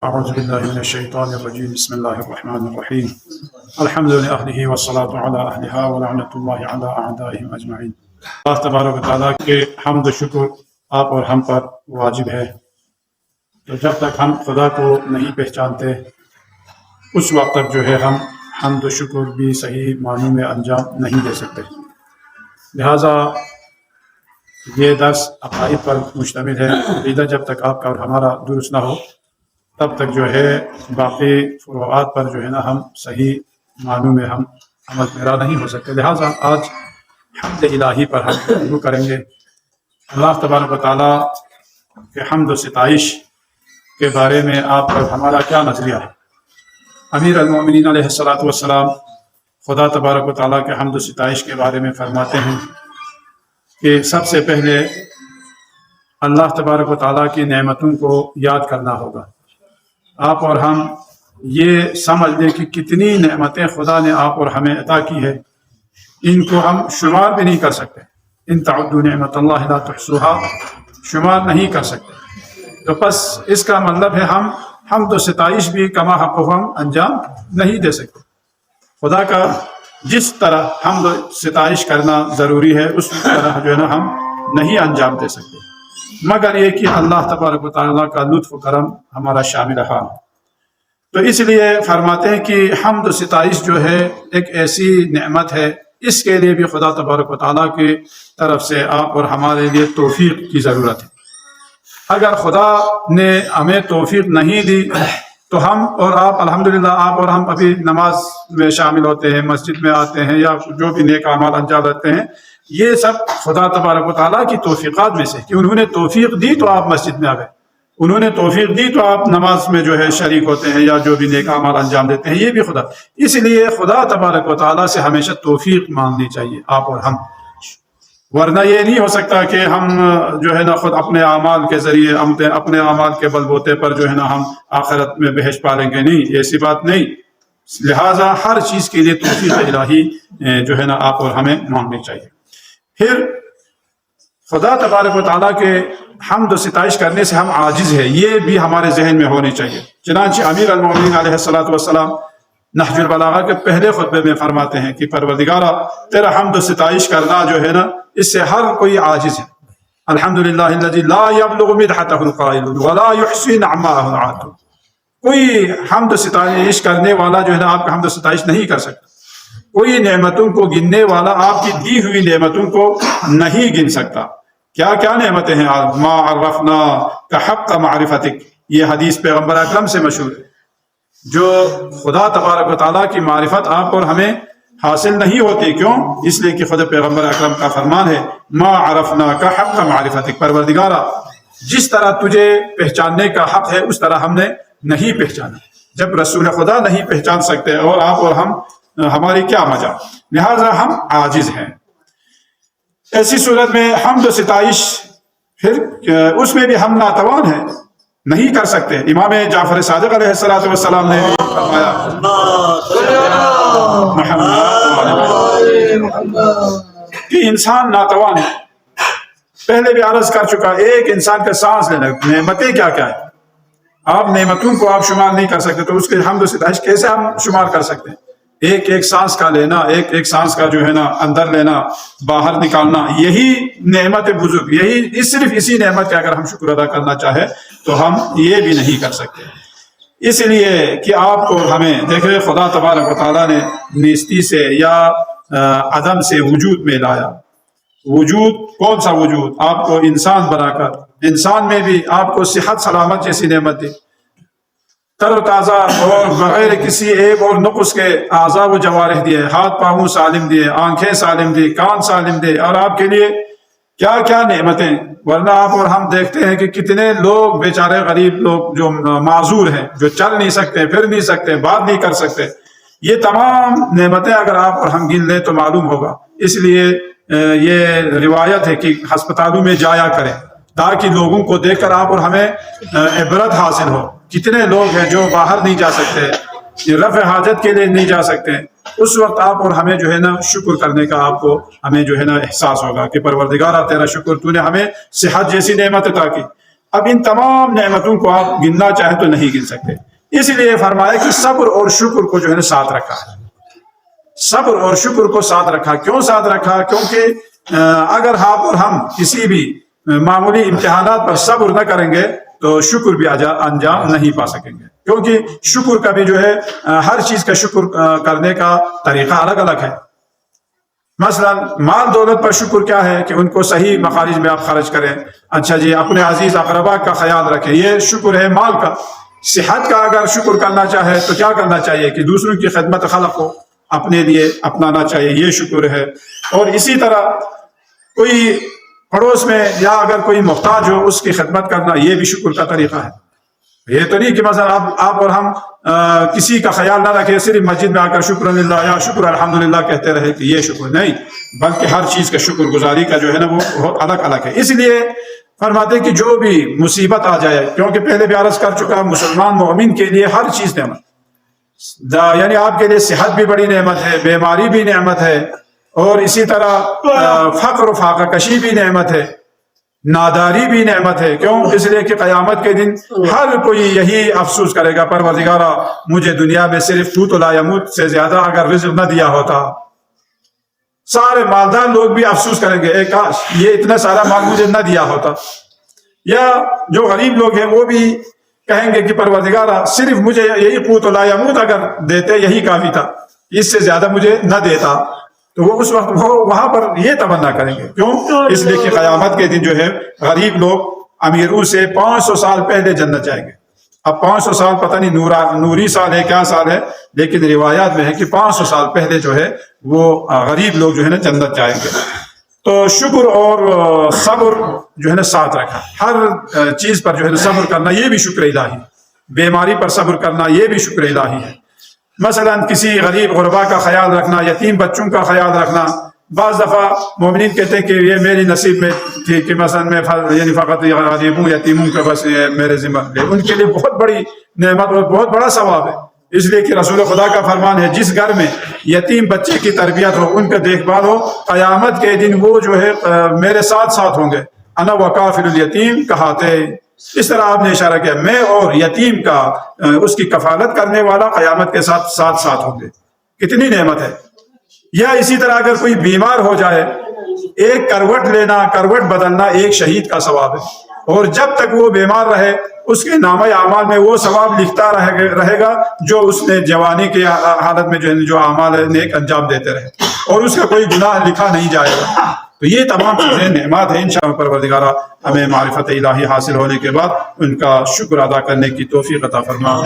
أعوذ بالله من الشيطان الرجيم بسم الله الرحمن الرحيم الحمد لله والصلاة على أهلها ولعنة الله على أعدائهم أجمعين۔ اللہ تبارک و تعالیٰ کے حمد و شکر آپ اور ہم پر واجب ہے۔ تو جب تک ہم خدا کو نہیں پہچانتے اس وقت تک جو ہے ہم حمد و شکر بھی صحیح معنی میں انجام نہیں دے سکتے۔ لہٰذا یہ درس عقائد پر مشتمل ہے۔ عقیدہ جب تک آپ کا اور ہمارا درست نہ ہو تب تک جو ہے باقی فروعات پر جو ہے نا ہم صحیح معنوں میں ہم عمل پیرا نہیں ہو سکتے۔ لہٰذا آج حمد الہی پر ہم شروع کریں گے۔ اللہ تبارک و تعالیٰ کے حمد و ستائش کے بارے میں آپ پر ہمارا کیا نظریہ ہے؟ امیر المومنین علیہ الصلاۃ والسلام خدا تبارک و تعالیٰ کے حمد و ستائش کے بارے میں فرماتے ہیں کہ سب سے پہلے اللہ تبارک و تعالیٰ کی نعمتوں کو یاد کرنا ہوگا۔ آپ اور ہم یہ سمجھ لیں کہ کتنی نعمتیں خدا نے آپ اور ہمیں عطا کی ہے، ان کو ہم شمار بھی نہیں کر سکتے۔ ان تعدوا نعمت اللہ لا تحصوها، شمار نہیں کر سکتے۔ تو بس اس کا مطلب ہے ہم حمد و ستائش بھی کما حق ہم انجام نہیں دے سکتے۔ خدا کا جس طرح حمد و ستائش کرنا ضروری ہے اس طرح جو ہے نا ہم نہیں انجام دے سکتے، مگر یہ کہ اللہ تبارک و تعالیٰ کا لطف و کرم ہمارا شامل رہا۔ تو اس لیے فرماتے ہیں کہ حمد و ستائش جو ہے ایک ایسی نعمت ہے، اس کے لیے بھی خدا تبارک و تعالیٰ کی طرف سے آپ اور ہمارے لیے توفیق کی ضرورت ہے۔ اگر خدا نے ہمیں توفیق نہیں دی تو ہم اور آپ الحمدللہ آپ اور ہم ابھی نماز میں شامل ہوتے ہیں، مسجد میں آتے ہیں یا جو بھی نیک اعمال انجام دیتے ہیں، یہ سب خدا تبارک و تعالیٰ کی توفیقات میں سے کہ انہوں نے توفیق دی تو آپ مسجد میں آ گئے، انہوں نے توفیق دی تو آپ نماز میں جو ہے شریک ہوتے ہیں یا جو بھی نیک اعمال انجام دیتے ہیں، یہ بھی خدا۔ اس لیے خدا تبارک و تعالیٰ سے ہمیشہ توفیق مانگنی چاہیے آپ اور ہم، ورنہ یہ نہیں ہو سکتا کہ ہم جو ہے نا خود اپنے اعمال کے ذریعے اپنے اعمال کے بل بوتے پر جو ہے نا ہم آخرت میں بہشت پالیں گے، نہیں، ایسی بات نہیں۔ لہٰذا ہر چیز کے لیے توفیق الہی جو ہے نا آپ اور ہمیں مانگنی چاہیے۔ پھر خدا تبارک و تعالیٰ کے حمد و ستائش کرنے سے ہم عاجز ہیں، یہ بھی ہمارے ذہن میں ہونی چاہیے۔ چنانچہ امیر المومنین علیہ الصلاۃ والسلام نہج البلاغہ کے پہلے خطبے میں فرماتے ہیں کہ پروردگارا تیرا حمد و ستائش کرنا جو ہے نا اس سے ہر کوئی عاجز ہے۔ الحمدللہ الذی لا یبلغ مدحتہ القائل ولا یحصی نعماہ العاطل، کوئی حمد و ستائش کرنے والا جو ہے نا آپ کا حمد و ستائش نہیں کر سکتا، کوئی نعمتوں کو گننے والا آپ کی دی ہوئی نعمتوں کو نہیں گن سکتا۔ کیا کیا نعمتیں ہیں؟ ما عرفنا کا حق معرفتک، یہ حدیث پیغمبر اکرم سے مشہور ہے۔ جو خدا تبارک و تعالیٰ کی معرفت آپ اور ہمیں حاصل نہیں ہوتی، کیوں؟ اس لیے کہ خود پیغمبر اکرم کا فرمان ہے ما عرفنا کا حق معرفتک، پروردگارا جس طرح تجھے پہچاننے کا حق ہے اس طرح ہم نے نہیں پہچانا۔ جب رسول خدا نہیں پہچان سکتے اور آپ اور ہم، ہماری کیا مجال؟ لہذا ہم عاجز ہیں۔ ایسی صورت میں حمد و ستائش پھر اس میں بھی ہم ناتوان ہیں، نہیں کر سکتے۔ امام جعفر صادق علیہ الصلوۃ والسلام نے فرمایا کہ انسان ناتوان ہے۔ پہلے بھی عرض کر چکا، ایک انسان کا سانس لینا، نعمتیں کیا کیا ہے، آپ نعمتوں کو آپ شمار نہیں کر سکتے تو اس کے حمد و ستائش کیسے ہم شمار کر سکتے ہیں؟ ایک ایک سانس کا لینا، ایک ایک سانس کا جو ہے نا اندر لینا باہر نکالنا، یہی نعمت بزرگ، یہی صرف اسی نعمت کا اگر ہم شکر ادا کرنا چاہے تو ہم یہ بھی نہیں کر سکتے۔ اس لیے کہ آپ کو ہمیں دیکھیں، خدا تبارک و تعالیٰ نے نیستی سے یا عدم سے وجود میں لایا۔ وجود کون سا وجود؟ آپ کو انسان بنا کر، انسان میں بھی آپ کو صحت سلامت جیسی نعمت دی، تر و تازہ اور بغیر کسی عیب اور نقص کے اعضاء و جوارح دیے، ہاتھ پاؤں سالم دیے، آنکھیں سالم دی، کان سالم دیے، اور آپ کے لیے کیا کیا نعمتیں۔ ورنہ آپ اور ہم دیکھتے ہیں کہ کتنے لوگ بیچارے غریب لوگ جو معذور ہیں، جو چل نہیں سکتے، پھر نہیں سکتے، بات نہیں کر سکتے، یہ تمام نعمتیں اگر آپ اور ہم گن لیں تو معلوم ہوگا۔ اس لیے یہ روایت ہے کہ ہسپتالوں میں جایا کریں تاکہ لوگوں کو دیکھ کر آپ اور ہمیں عبرت حاصل ہو۔ کتنے لوگ ہیں جو باہر نہیں جا سکتے، رفع حاجت کے لیے نہیں جا سکتے، اس وقت آپ اور ہمیں جو ہے نا شکر کرنے کا آپ کو ہمیں جو ہے نا احساس ہوگا کہ پروردگارا تیرا شکر، تو نے ہمیں صحت جیسی نعمت عطا کی، اب ان تمام نعمتوں کو آپ گننا چاہیں تو نہیں گن سکتے، اس لیے فرمایا کہ صبر اور شکر کو جو ہے نا ساتھ رکھا ہے، صبر اور شکر کو ساتھ رکھا۔ کیوں ساتھ رکھا؟ کیونکہ اگر آپ اور ہم کسی بھی معمولی امتحانات پر صبر نہ کریں گے تو شکر بھی انجام نہیں پا سکیں گے، کیونکہ شکر کا بھی جو ہے ہر چیز کا شکر کرنے کا طریقہ الگ الگ ہے۔ مثلا مال دولت پر شکر کیا ہے کہ ان کو صحیح مخارج میں آپ خرچ کریں، اچھا جی اپنے عزیز اقربا کا خیال رکھیں، یہ شکر ہے مال کا۔ صحت کا اگر شکر کرنا چاہے تو کیا کرنا چاہیے کہ دوسروں کی خدمت خلق کو اپنے لیے اپنانا چاہیے، یہ شکر ہے۔ اور اسی طرح کوئی پڑوس میں یا اگر کوئی محتاج ہو اس کی خدمت کرنا، یہ بھی شکر کا طریقہ ہے۔ یہ تو نہیں کہ مثلا آپ اور ہم کسی کا خیال نہ رکھے، صرف مسجد میں آ کر شکر اللہ یا شکر الحمدللہ کہتے رہے کہ یہ شکر نہیں، بلکہ ہر چیز کا شکر گزاری کا جو ہے نا وہ بہت الگ الگ ہے۔ اس لیے فرماتے کہ جو بھی مصیبت آ جائے، کیونکہ پہلے بھی عرض کر چکا مسلمان مومن کے لیے ہر چیز نعمت، یعنی آپ کے لیے صحت بھی بڑی نعمت ہے، بیماری بھی نعمت ہے، اور اسی طرح فقر و فاقہ کشی بھی نعمت ہے، ناداری بھی نعمت ہے۔ کیوں؟ اس لیے کہ قیامت کے دن ہر کوئی یہی افسوس کرے گا، پروردگارا مجھے دنیا میں صرف تو لا یموت سے زیادہ اگر رزق نہ دیا ہوتا۔ سارے مالدار لوگ بھی افسوس کریں گے، اے کاش یہ اتنا سارا مال مجھے نہ دیا ہوتا۔ یا جو غریب لوگ ہیں وہ بھی کہیں گے کہ پروردگارا صرف مجھے یہی قوت لا یموت اگر دیتے یہی کافی تھا، اس سے زیادہ مجھے نہ دیتا۔ تو وہ اس وقت وہاں پر یہ تمنا کریں گے۔ کیوں؟ اس لیے کہ قیامت کے دن جو ہے غریب لوگ امیروں سے 500 سال پہلے جنت جائیں گے۔ اب 500 سال پتہ نہیں نوری سال ہے کیا سال ہے، لیکن روایات میں ہے کہ 500 سال پہلے جو ہے وہ غریب لوگ جو ہے نا جنت جائیں گے۔ تو شکر اور صبر جو ہے نا ساتھ رکھا، ہر چیز پر جو ہے نا صبر کرنا یہ بھی شکر الہی، بیماری پر صبر کرنا یہ بھی شکر الہی ہے۔ مثلا کسی غریب غربا کا خیال رکھنا، یتیم بچوں کا خیال رکھنا۔ بعض دفعہ مومنین کہتے ہیں کہ یہ میری نصیب میں تھی کہ مثلا میں یعنی فقط غریبوں یتیموں کا بس میرے ذمہ لے، ان کے لیے بہت بڑی نعمت اور بہت بڑا ثواب ہے۔ اس لیے کہ رسول خدا کا فرمان ہے جس گھر میں یتیم بچے کی تربیت ہو، ان کا دیکھ بھال ہو، قیامت کے دن وہ جو ہے میرے ساتھ ساتھ ہوں گے، انا وکافل الیتیم کہاتے۔ اس طرح آپ نے اشارہ کیا میں اور یتیم کا اس کی کفالت کرنے والا قیامت کے ساتھ ساتھ ساتھ ہوں گے، کتنی نعمت ہے۔ یا اسی طرح اگر کوئی بیمار ہو جائے، ایک کروٹ لینا، کروٹ بدلنا ایک شہید کا ثواب ہے، اور جب تک وہ بیمار رہے اس کے نامہ اعمال میں وہ ثواب لکھتا رہے گا جو اس نے جوانی کی حالت میں جو اعمال نیک انجام دیتے رہے، اور اس کا کوئی گناہ لکھا نہیں جائے گا۔ تو یہ تمام چیزیں نعمات ہیں، انشاءاللہ پروردگارہ ہمیں معرفت الہی حاصل ہونے کے بعد ان کا شکر ادا کرنے کی توفیق عطا فرما۔